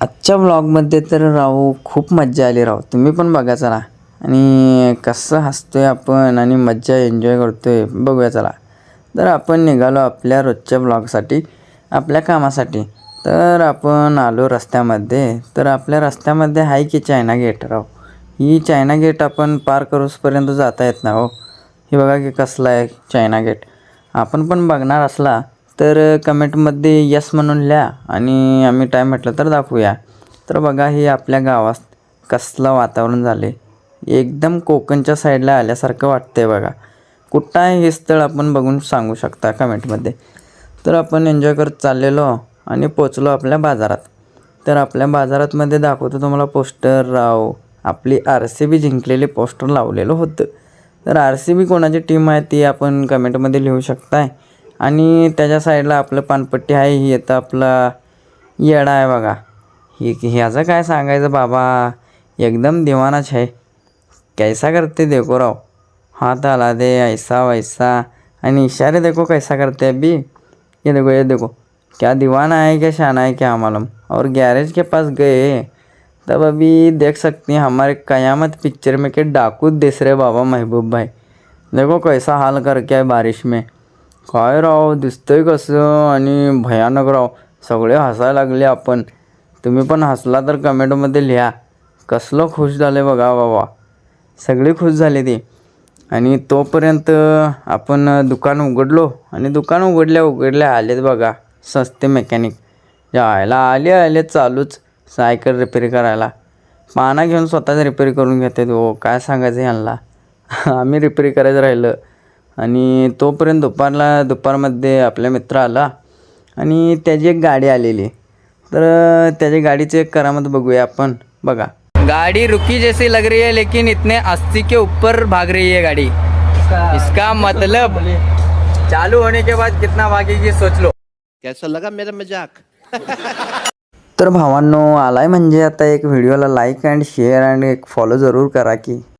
आजच्या व्लॉगमध्ये तर राहू खूप मज्जा आली राव. तुम्ही पण बघा चला. आणि कसं हसतोय आपण आणि मज्जा एन्जॉय करतोय बघूया चला. तर आपण निघालो आपल्या रोजच्या व्लॉगसाठी, आपल्या कामासाठी. तर आपण आलो रस्त्यामध्ये. तर आपल्या रस्त्यामध्ये आहे की चायना गेट राव. ही चायना गेट आपण पार करूसपर्यंत जाता येत ना हो. हे बघा की कसला आहे चायना गेट. आपण पण बघणार असला तर कमेंटमध्ये यस म्हणून लिहा आणि आम्ही टाईम म्हटलं तर दाखवूया. तर बघा हे आपल्या गावात कसलं वातावरण झाले. एकदम कोकणच्या साईडला आल्यासारखं वाटतंय बघा. कुठं आहे हे स्थळ आपण बघून सांगू शकता कमेंटमध्ये. तर आपण एन्जॉय करत चाललेलो आणि पोचलो आपल्या बाजारात. तर आपल्या बाजारातमध्ये दाखवतो तुम्हाला पोस्टर राव. आपली RCB जिंकलेले पोस्टर लावलेलं होतं. तर RCB कोणाची टीम आहे ती आपण कमेंटमध्ये लिहू शकताय. आणि त्याच्या साईडला आपलं पानपट्टी आहे. ही येतं आपला येडा आहे बघा. ह्याचं काय सांगायचं बाबा, एकदम दिवानाच आहे. कैसा करते देखो राव, हाथ हला दे ऐसा वैसा आणि इशारे देखो कैसा करते अभी. ये देखो क्या दीवाना है क्या शाना है क्या मालूम. और गैरेज के पास गए तब अभी देख सकते हैं हमारे कयामत पिक्चर में के डाकू दिस रहे बाबा महबूब भाई. देखो कैसा हाल करके आहे बारिश में. काय राव दिसतंय कसं आणि भयानक राव. सगळे हसायला लागले आपण. तुम्ही पण हसला तर कमेंटमध्ये लिहा. कसलं खुश झाले बघा बाबा. सगळे खुश झाले ते. आणि तोपर्यंत आपण दुकान उघडलो आणि दुकान उघडल्या आलेत बघा सस्ते मेकॅनिक. जायला आले चालूच सायकल रिपेअर करायला. पाना घेऊन स्वतःच रिपेअर करून घेते तो. काय सांगायचं यांना. आम्ही रिपेअर करायचं राहिलं. आणि तोपर्यंत दुपारमध्ये आपला मित्र आला आणि त्याची एक गाडी आलेली. तर त्याच्या गाडीचे एक करामत बघूया आपण. बघा गाड़ी रुकी जैसी लग रही है लेकिन इतने 80 के ऊपर भाग रही है गाड़ी. इसका मतलब चालू होने के बाद कितना भागेगी सोच लो. कैसा लगा मेरा मजाक. तर भावांनो आलाय म्हणजे आता एक व्हिडिओला लाईक अँड शेअर अँड एक फॉलो जरूर करा की.